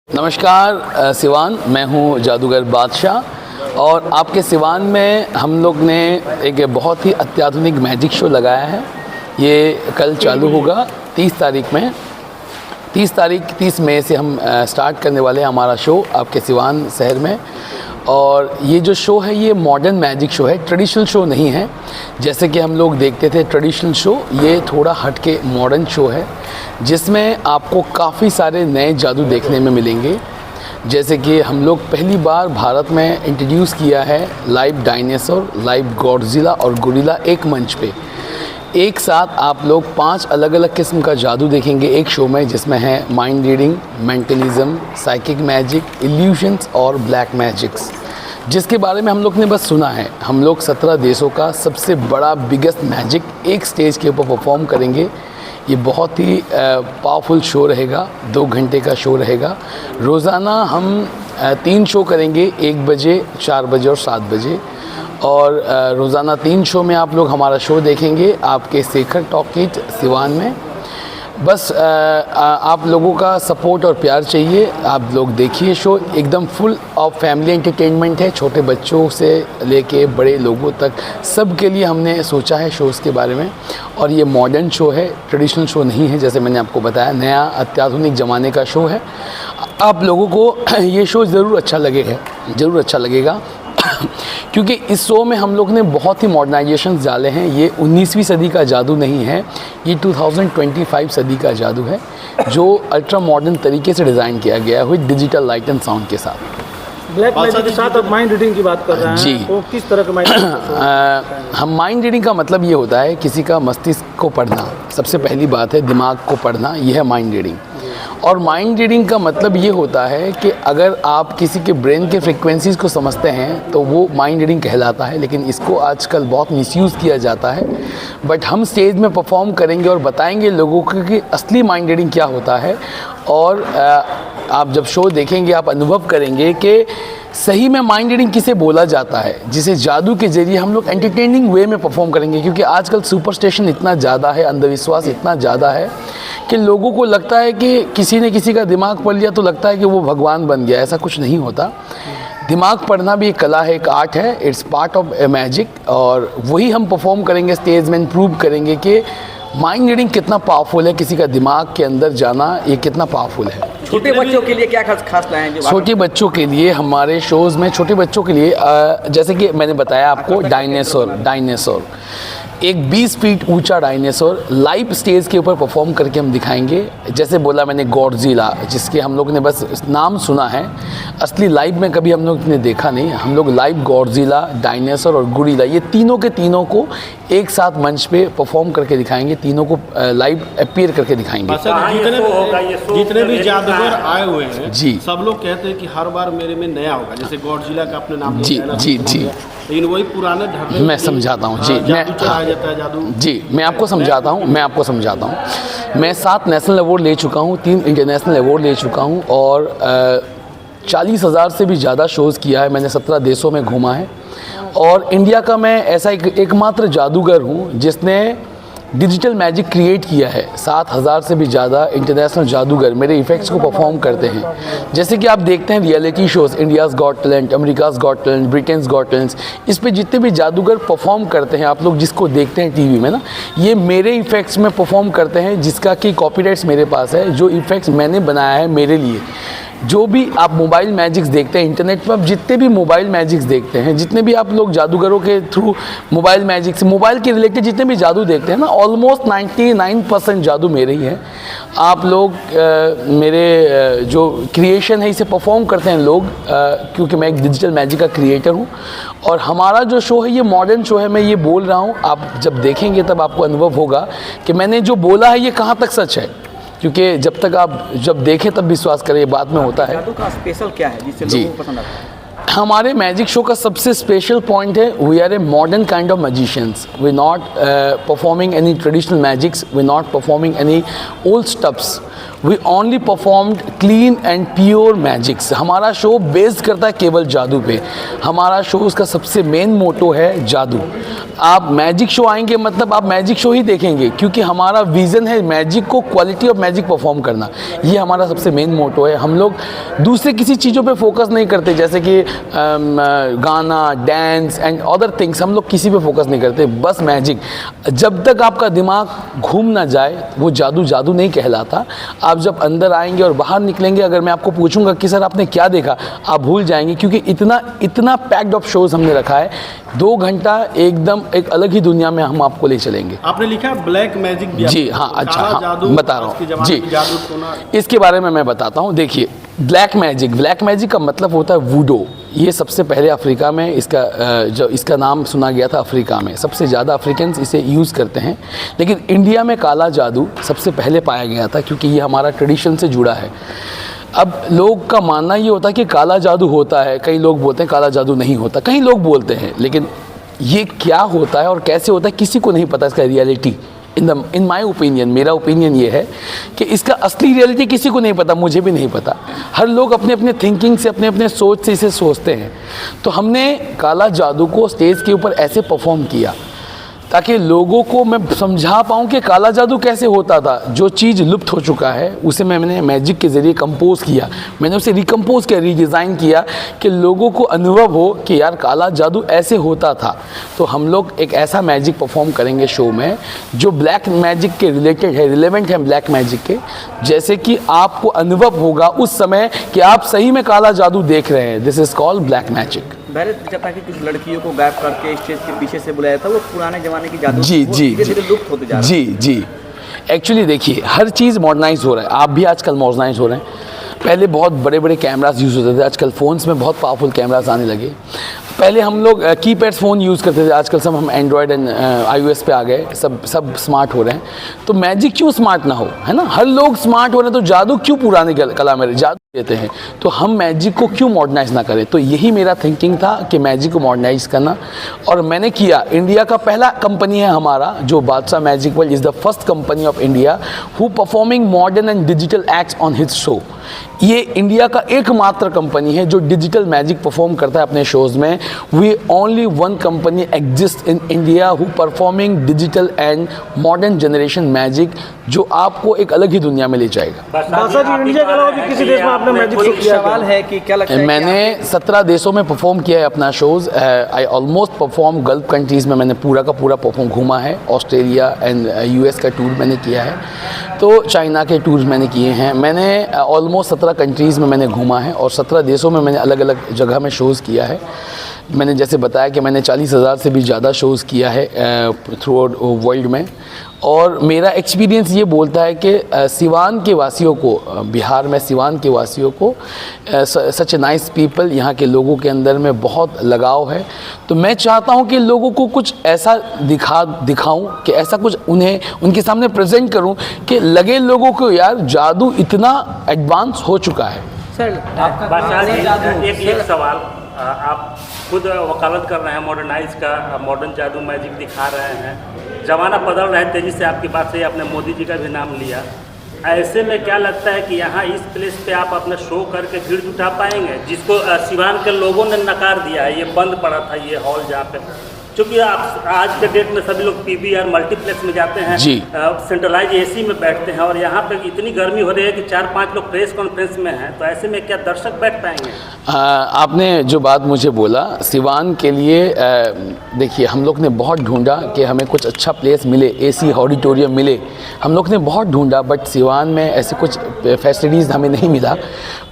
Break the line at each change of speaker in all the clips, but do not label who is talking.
नमस्कार सिवान, मैं हूं जादूगर बादशाह और आपके सिवान में हम लोग ने एक बहुत ही अत्याधुनिक मैजिक शो लगाया है। ये कल चालू होगा 30 तारीख में। 30 मई से हम स्टार्ट करने वाले हैं हमारा शो आपके सिवान शहर में। और ये जो शो है ये मॉडर्न मैजिक शो है, ट्रेडिशनल शो नहीं है जैसे कि हम लोग देखते थे ट्रेडिशनल शो। ये थोड़ा हट के मॉडर्न शो है जिसमें आपको काफ़ी सारे नए जादू देखने में मिलेंगे। जैसे कि हम लोग पहली बार भारत में इंट्रोड्यूस किया है लाइव डायनासोर, लाइव गॉडजिला और गोरिल्ला एक मंच पे। एक साथ आप लोग 5 अलग अलग किस्म का जादू देखेंगे एक शो में, जिसमें है mind reading, mentalism, psychic magic, illusions और ब्लैक मैजिक्स, जिसके बारे में हम लोग ने बस सुना है। हम लोग 17 देशों का सबसे बड़ा बिगेस्ट मैजिक एक स्टेज के ऊपर परफॉर्म करेंगे। ये बहुत ही पावरफुल शो रहेगा, 2 घंटे का शो रहेगा। रोज़ाना हम 3 शो करेंगे, 1 बजे, 4 बजे और 7 बजे। और रोज़ाना 3 शो में आप लोग हमारा शो देखेंगे आपके शेखर टॉकीज सिवान में। बस आप लोगों का सपोर्ट और प्यार चाहिए। आप लोग देखिए शो, एकदम फुल ऑफ फैमिली एंटरटेनमेंट है। छोटे बच्चों से लेके बड़े लोगों तक सब के लिए हमने सोचा है शोज़ के बारे में। और ये मॉडर्न शो है, ट्रेडिशनल शो नहीं है। जैसे मैंने आपको बताया, नया अत्याधुनिक ज़माने का शो है। आप लोगों को ये शो ज़रूर अच्छा लगेगा क्योंकि इस शो में हम लोग ने बहुत ही मॉडर्नाइजेशन डाले हैं। ये 19वीं सदी का जादू नहीं है, ये 2025 सदी का जादू है जो अल्ट्रा मॉडर्न तरीके से डिज़ाइन किया गया है with digital light and sound के साथ।
ब्लैक मैजिक के साथ आप माइंड रीडिंग की बात कर रहे हैं
जी।
तो किस तरह का माइंड
हम माइंड रीडिंग का मतलब ये होता है किसी का मस्तिष्क को पढ़ना। सबसे पहली बात है दिमाग को पढ़ना, यह है माइंड रीडिंग। और माइंड रीडिंग का मतलब ये होता है कि अगर आप किसी के ब्रेन के फ्रिक्वेंसीज़ को समझते हैं तो वो माइंड रीडिंग कहलाता है। लेकिन इसको आजकल बहुत मिसयूज़ किया जाता है। बट हम स्टेज में परफॉर्म करेंगे और बताएंगे लोगों को कि असली माइंड रीडिंग क्या होता है। और आप जब शो देखेंगे आप अनुभव करेंगे कि सही में माइंड रीडिंग किसे बोला जाता है, जिसे जादू के ज़रिए हम लोग एंटरटेनिंग वे में परफॉर्म करेंगे। क्योंकि आजकल सुपरस्टिशन इतना ज़्यादा है, अंधविश्वास इतना ज़्यादा है कि लोगों को लगता है कि किसी ने किसी का दिमाग पढ़ लिया तो लगता है कि वो भगवान बन गया। ऐसा कुछ नहीं होता। दिमाग पढ़ना भी एक कला है, एक आर्ट है, it's part of a magic. और वही हम परफॉर्म करेंगे स्टेज में, प्रूव करेंगे कि माइंड रीडिंग कितना पावरफुल है, किसी का दिमाग के अंदर जाना ये कितना पावरफुल है।
छोटे बच्चों के लिए क्या खास लाए हैं?
छोटे बच्चों के लिए हमारे शोज़ में, छोटे बच्चों के लिए जैसे कि मैंने बताया आपको, डायनासोर एक 20 फीट ऊंचा डायनासोर लाइव स्टेज के ऊपर परफॉर्म करके हम दिखाएंगे। जैसे बोला मैंने गॉडजिला, जिसके हम लोग ने बस नाम सुना है, असली लाइव में कभी हम लोग ने देखा नहीं। हम लोग लाइव गॉडजिला, डायनासोर और गोरिल्ला, ये तीनों के तीनों को एक साथ मंच पे परफॉर्म करके दिखाएंगे। तीनों को लाइव अपीयर करके दिखाएंगे।
जितने भी जादूगर आए हुए हैं
जी,
सब लोग कहते हैं कि हर बार मेरे में नया होगा। जैसे गॉडजिला का अपने नाम
जी,
लेकिन वही पुराने ढर्रे
मैं समझाता हूँ। जी, मैं आपको समझाता हूँ। मैं 7 नेशनल अवार्ड ले चुका हूँ, 3 इंटरनेशनल अवार्ड ले चुका हूँ और 40,000 से भी ज़्यादा शोज़ किया है। मैंने 17 देशों में घूमा है। और इंडिया का मैं ऐसा एकमात्र जादूगर हूँ जिसने डिजिटल मैजिक क्रिएट किया है। 7,000 से भी ज़्यादा इंटरनेशनल जादूगर मेरे इफ़ेक्ट्स को परफॉर्म करते हैं। जैसे कि आप देखते हैं reality shows, India's got talent, America's got talent, Britain's got talent, इस पे जितने भी जादूगर परफॉर्म करते हैं, आप लोग जिसको देखते हैं टीवी में ना, ये मेरे इफ़ेक्ट्स में परफॉर्म करते हैं, जिसका कि कॉपीराइट्स मेरे पास है। जो इफ़ेक्ट्स मैंने बनाया है मेरे लिए, जो भी आप मोबाइल मैजिक्स देखते हैं इंटरनेट पर, आप जितने भी मोबाइल मैजिक्स देखते हैं, जितने भी आप लोग जादूगरों के थ्रू मोबाइल मैजिक से, मोबाइल के रिलेटेड जितने भी जादू देखते हैं ना, ऑलमोस्ट 99% जादू मेरे ही हैं। आप लोग मेरे जो क्रिएशन है इसे परफॉर्म करते हैं लोग, क्योंकि मैं एक डिजिटल मैजिक का क्रिएटर हूँ। और हमारा जो शो है ये मॉडर्न शो है, मैं ये बोल रहा हूँ। आप जब देखेंगे तब आपको अनुभव होगा कि मैंने जो बोला है ये कहाँ तक सच है। क्योंकि जब तक आप जब देखें तब विश्वास करें, ये बाद में होता है।
जादू का स्पेशल क्या है जिससे लोगों को पसंद आता है?
हमारे मैजिक शो का सबसे स्पेशल पॉइंट है, we are a modern kind of magicians. We not performing any traditional magics, we not performing any old stuffs. We only performed clean and pure magics. हमारा शो बेस्ड करता है केवल जादू पे। हमारा शो उसका सबसे मेन मोटो है जादू। आप मैजिक शो आएंगे मतलब आप मैजिक शो ही देखेंगे, क्योंकि हमारा विज़न है मैजिक को, क्वालिटी ऑफ मैजिक परफॉर्म करना। ये हमारा सबसे मेन मोटो है। हम लोग दूसरे किसी चीज़ों पे फोकस नहीं करते, जैसे कि गाना, डांस एंड अदर थिंग्स, हम लोग किसी पे फोकस नहीं करते, बस मैजिक। जब तक आपका दिमाग घूम ना जाए वो जादू जादू नहीं कहलाता। आप जब अंदर आएंगे और बाहर निकलेंगे, अगर मैं आपको पूछूंगा कि सर आपने क्या देखा, आप भूल जाएंगे, क्योंकि इतना पैक्ड ऑफ शोज़ हमने रखा है। 2 घंटा एकदम एक अलग ही दुनिया में हम आपको ले चलेंगे।
आपने लिखा ब्लैक मैजिक भी।
जी हाँ, अच्छा हाँ,
जादू,
बता रहा हूँ जी,
जादू टोना।
इसके बारे में मैं बताता हूँ। देखिए, ब्लैक मैजिक का मतलब होता है वूडो। ये सबसे पहले अफ्रीका में इसका नाम सुना गया था। अफ्रीका में सबसे ज़्यादा अफ्रीकन्स इसे यूज़ करते हैं, लेकिन इंडिया में काला जादू सबसे पहले पाया गया था, क्योंकि ये हमारा ट्रेडिशन से जुड़ा है। अब लोग का मानना ये होता है कि काला जादू होता है, कई लोग बोलते हैं काला जादू नहीं होता, कई लोग बोलते हैं, लेकिन ये क्या होता है और कैसे होता है किसी को नहीं पता इसका रियलिटी। इन माई ओपिनियन, मेरा ओपिनियन ये है कि इसका असली रियलिटी किसी को नहीं पता, मुझे भी नहीं पता। हर लोग अपने अपने थिंकिंग से, अपने अपने सोच से इसे सोचते हैं। तो हमने काला जादू को स्टेज के ऊपर ऐसे परफॉर्म किया ताकि लोगों को मैं समझा पाऊँ कि काला जादू कैसे होता था। जो चीज़ लुप्त हो चुका है उसे मैंने मैजिक के ज़रिए कंपोज किया, मैंने उसे रिकम्पोज किया, रीडिज़ाइन किया, कि लोगों को अनुभव हो कि यार काला जादू ऐसे होता था। तो हम लोग एक ऐसा मैजिक परफॉर्म करेंगे शो में जो ब्लैक मैजिक के रिलेटेड है, रिलेवेंट है ब्लैक मैजिक के, जैसे कि आपको अनुभव होगा उस समय कि आप सही में काला जादू देख रहे हैं। This is called black magic.
पहले जब ताकि कुछ लड़कियों को गायब करके स्टेज के पीछे से बुलाया था, वो पुराने ज़माने की जादू
जी जी
धीरे-धीरे लुप्त होते जा रहा है।
जी। एक्चुअली देखिए, हर चीज़ मॉडर्नाइज हो रहा है, आप भी आजकल मॉडर्नाइज हो रहे हैं। पहले बहुत बड़े बड़े कैमरास यूज़ होते थे, आजकल फ़ोन्स में बहुत पावरफुल कैमरास आने लगे। पहले हम लोग कीपैड फ़ोन यूज़ करते थे, आजकल सब हम एंड्रॉयड एंड iOS पे आ गए, सब स्मार्ट हो रहे हैं। तो मैजिक क्यों स्मार्ट ना हो, है ना? हर लोग स्मार्ट हो रहे हैं, तो जादू क्यों पुराने कला में जादू देते हैं? तो हम मैजिक को क्यों मॉडर्नाइज ना करें? तो यही मेरा थिंकिंग था कि मैजिक को मॉडर्नाइज करना, और मैंने किया। इंडिया का पहला कंपनी है हमारा जो बादशाह magic world is the first company of India who performing modern and digital acts on his show. ये इंडिया का एकमात्र कंपनी है जो डिजिटल मैजिक परफॉर्म करता है अपने शोज़ में। We only one company exist in India who performing digital and modern generation magic, जो आपको एक अलग ही दुनिया में ले जाएगा।
बादशाह जी, इंडिया के अलावा भी किसी देश में आपने मैजिक शो किया?
सवाल है कि क्या लगता है
मैंने 17 देशों में परफॉर्म किया है अपना shows. I almost perform gulf countries में, मैंने पूरा का पूरा परफॉर्म घूमा है। ऑस्ट्रेलिया एंड US का टूर मैंने किया है, तो चाइना के टूर्स मैंने किए हैं। मैंने ऑलमोस्ट 17 कंट्रीज़ में मैंने घूमा है, और 17 देशों में मैंने अलग अलग जगह में शोज़ किया है। मैंने जैसे बताया कि मैंने 40,000 से भी ज़्यादा शोज़ किया है थ्रू आउट वर्ल्ड में। और मेरा एक्सपीरियंस ये बोलता है कि सिवान के वासियों को, बिहार में सिवान के वासियों को, सच ए नाइस पीपल, यहाँ के लोगों के अंदर में बहुत लगाव है। तो मैं चाहता हूँ कि लोगों को कुछ ऐसा दिखाऊं कि ऐसा कुछ उन्हें उनके सामने प्रेजेंट करूँ कि लगे लोगों को यार जादू इतना एडवांस हो चुका है।
सर
बादशाह जी, एक सवाल, आप खुद वकालत कर रहे हैं मॉडर्नाइज का, मॉडर्न जादू मैजिक दिखा रहे हैं, ज़माना बदल रहा है तेज़ी से, आपकी बात से आपने मोदी जी का भी नाम लिया। ऐसे में क्या लगता है कि यहाँ इस प्लेस पे आप अपना शो करके भीड़ जुटा पाएंगे, जिसको सिवान के लोगों ने नकार दिया है? ये बंद पड़ा था ये हॉल जहाँ पे, क्योंकि आप आज के डेट में सभी लोग PVR मल्टीप्लेक्स में जाते हैं, सेंट्रलाइज AC में बैठते हैं, और यहाँ पे इतनी गर्मी हो रही है कि 4-5 लोग प्रेस कॉन्फ्रेंस में हैं, तो ऐसे में क्या दर्शक बैठ पाएंगे?
आपने जो बात मुझे बोला सिवान के लिए, देखिए हम लोग ने बहुत ढूंढा कि हमें कुछ अच्छा प्लेस मिले, AC ऑडिटोरियम मिले, हम लोग ने बहुत ढूंढा, बट सिवान में ऐसे कुछ फैसिलिटीज़ हमें नहीं मिला।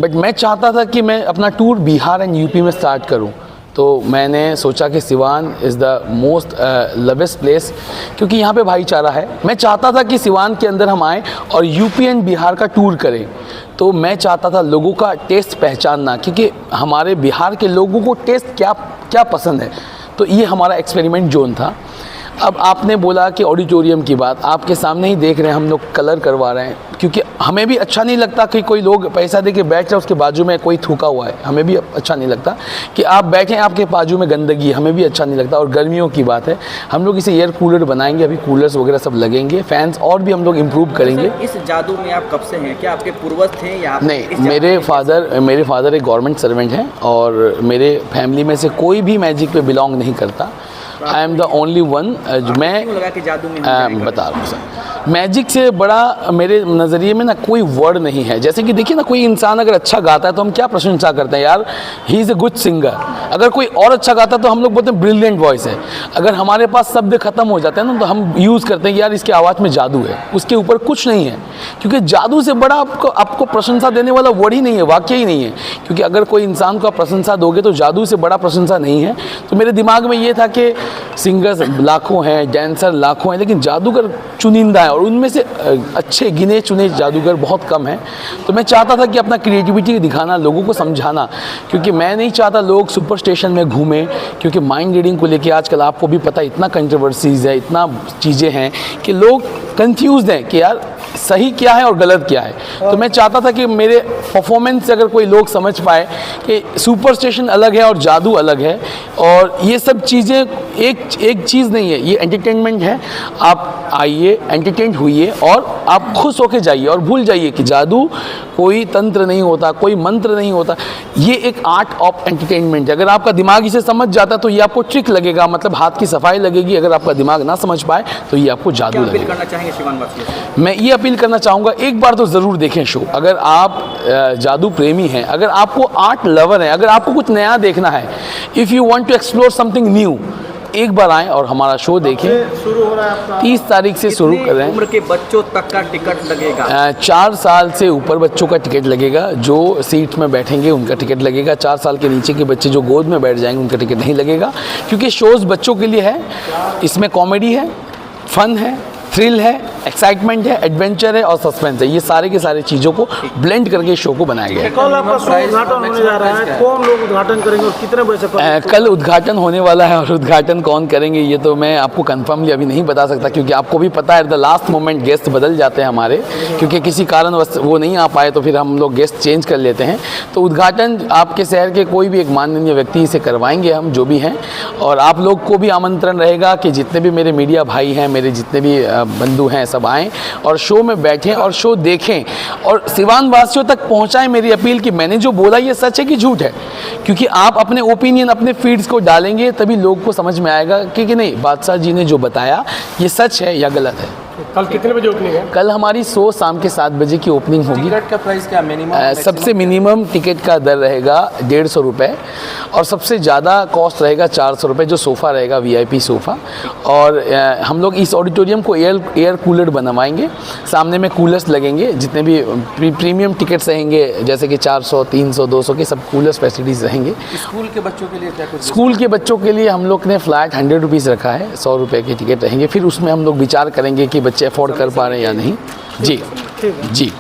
बट मैं चाहता था कि मैं अपना टूर बिहार एंड UP में स्टार्ट करूं, तो मैंने सोचा कि Siwan is the most lowest place, क्योंकि यहाँ पे भाईचारा है। मैं चाहता था कि सिवान के अंदर हम आएँ और UP एंड बिहार का टूर करें। तो मैं चाहता था लोगों का टेस्ट पहचानना, क्योंकि हमारे बिहार के लोगों को टेस्ट क्या पसंद है। तो ये हमारा एक्सपेरिमेंट जोन था। अब आपने बोला कि ऑडिटोरियम की बात, आपके सामने ही देख रहे हैं हम लोग कलर करवा रहे हैं, क्योंकि हमें भी अच्छा नहीं लगता कि कोई लोग पैसा दे के बैठ जाए उसके बाजू में कोई थूका हुआ है, हमें भी अच्छा नहीं लगता कि आप बैठें आपके बाजू में गंदगी, हमें भी अच्छा नहीं लगता। और गर्मियों की बात है, हम लोग इसे एयर कूलर बनाएंगे, अभी कूलर्स वगैरह सब लगेंगे, फैंस और भी हम लोग इम्प्रूव करेंगे।
इस जादू में आप कब से हैं? क्या आपके पूर्वज थे या आप
नहीं,
इस जादू
मेरे फादर एक गवर्नमेंट सर्वेंट हैं और मेरे फैमिली में से कोई भी मैजिक पे बिलोंग नहीं करता। I am the only one जो मैं
लगा कि जादू में हम
बता रहा हूँ सर, मैजिक से बड़ा मेरे नज़रिए में ना कोई वर्ड नहीं है। जैसे कि देखिए ना, कोई इंसान अगर अच्छा गाता है तो हम क्या प्रशंसा करते हैं, यार he is a good singer. अगर कोई और अच्छा गाता है तो हम लोग बोलते हैं ब्रिलियंट वॉइस है। अगर हमारे पास शब्द ख़त्म हो जाते हैं ना तो हम यूज़ करते हैं कि यार इसकी आवाज़ में जादू है, उसके ऊपर कुछ नहीं है। क्योंकि जादू से बड़ा आपको प्रशंसा देने वाला वर्ड ही नहीं है, वाक्य ही नहीं है। क्योंकि अगर कोई इंसान को आप प्रशंसा दोगे तो जादू से बड़ा प्रशंसा नहीं है। तो मेरे दिमाग में ये था कि सिंगर्स लाखों हैं, डांसर लाखों हैं, लेकिन जादूगर चुनिंदा है और उनमें से अच्छे गिने चुने जादूगर बहुत कम हैं। तो मैं चाहता था कि अपना क्रिएटिविटी दिखाना, लोगों को समझाना, क्योंकि मैं नहीं चाहता लोग सुपर स्टेशन में घूमें। क्योंकि माइंड रीडिंग को लेके आजकल आपको भी पता है इतना कंट्रोवर्सीज़ है, इतना चीज़ें हैं कि लोग कंफ्यूज हैं कि यार सही क्या है और गलत क्या है। तो मैं चाहता था कि मेरे परफॉर्मेंस से अगर कोई लोग समझ पाए कि सुपर स्टेशन अलग है और जादू अलग है, और ये सब चीज़ें एक चीज़ नहीं है, ये एंटरटेनमेंट है। आप आइए, एंटरटेन होइए और आप खुश होके जाइए और भूल जाइए कि जादू कोई तंत्र नहीं होता, कोई मंत्र नहीं होता, ये एक आर्ट ऑफ एंटरटेनमेंट है। अगर आपका दिमाग इसे समझ जाता तो ये आपको ट्रिक लगेगा, मतलब हाथ की सफाई लगेगी। अगर आपका दिमाग ना समझ पाए तो ये आपको जादू लगेगा।
अपील करना चाहेंगे शिवान वासियों से?
मैं ये अपील करना चाहूँगा, एक बार तो ज़रूर देखें शो। अगर आप जादू प्रेमी हैं, अगर आपको आर्ट लवर हैं, अगर आपको कुछ नया देखना है, if you want to explore something new, एक बार आएँ और हमारा शो देखें।
शुरू हो रहा है आपका?
30 तारीख से शुरू कर रहे हैं।
उम्र के बच्चों तक का टिकट लगेगा?
4 साल से ऊपर बच्चों का टिकट लगेगा, जो सीट में बैठेंगे उनका टिकट लगेगा। 4 साल के नीचे के बच्चे जो गोद में बैठ जाएंगे उनका टिकट नहीं लगेगा, क्योंकि शोज़ बच्चों के लिए है। इसमें कॉमेडी है, फन है, थ्रिल है, एक्साइटमेंट है, एडवेंचर है और सस्पेंस है। ये सारे के सारे चीज़ों को ब्लेंड करके शो को बनाया गया है।
कल आपका शो उद्घाटन होने जा रहा है, कौन लोग उद्घाटन करेंगे और कितने बजे से?
कल उद्घाटन होने वाला है और उद्घाटन कौन करेंगे ये तो मैं आपको कंफर्मली अभी नहीं बता सकता, क्योंकि आपको भी पता है द लास्ट मोमेंट गेस्ट बदल जाते हैं हमारे, क्योंकि किसी कारण वो नहीं आ पाए तो फिर हम लोग गेस्ट चेंज कर लेते हैं। तो उद्घाटन आपके शहर के कोई भी एक माननीय व्यक्ति से करवाएंगे हम, जो भी हैं। और आप लोग को भी आमंत्रण रहेगा कि जितने भी मेरे मीडिया भाई हैं, मेरे जितने भी बंधु हैं, सब आएँ और शो में बैठें और शो देखें और सिवान वासियों तक पहुंचाएं मेरी अपील कि मैंने जो बोला ये सच है कि झूठ है। क्योंकि आप अपने ओपिनियन अपने फीड्स को डालेंगे तभी लोग को समझ में आएगा कि नहीं, बादशाह जी ने जो बताया ये सच है या गलत है।
कल कितने बजे ओपनिंग है?
कल हमारी शो शाम के 7 बजे की ओपनिंग होगी।
टिकट का प्राइस क्या मिनिमम?
सबसे मिनिमम टिकट का दर रहेगा 150 रुपये और सबसे ज़्यादा कॉस्ट रहेगा 400 रुपये, जो सोफ़ा रहेगा VIP सोफ़ा। और हम लोग इस ऑडिटोरियम को एयर कूलर बनवाएंगे, सामने में कूलर्स लगेंगे, जितने भी प्रीमियम टिकट्स रहेंगे जैसे कि 400, 300, 200 के सब कूलर्स फैसिलिटीज़ रहेंगे।
स्कूल के बच्चों के लिए क्या कुछ?
स्कूल के बच्चों के लिए हम लोग ने फ्लैट 100 रुपीज़ रखा है, 100 रुपये की टिकट रहेंगे। फिर उसमें हम लोग विचार करेंगे कि बच्चे अफोर्ड कर पा रहे हैं या नहीं। जी जी।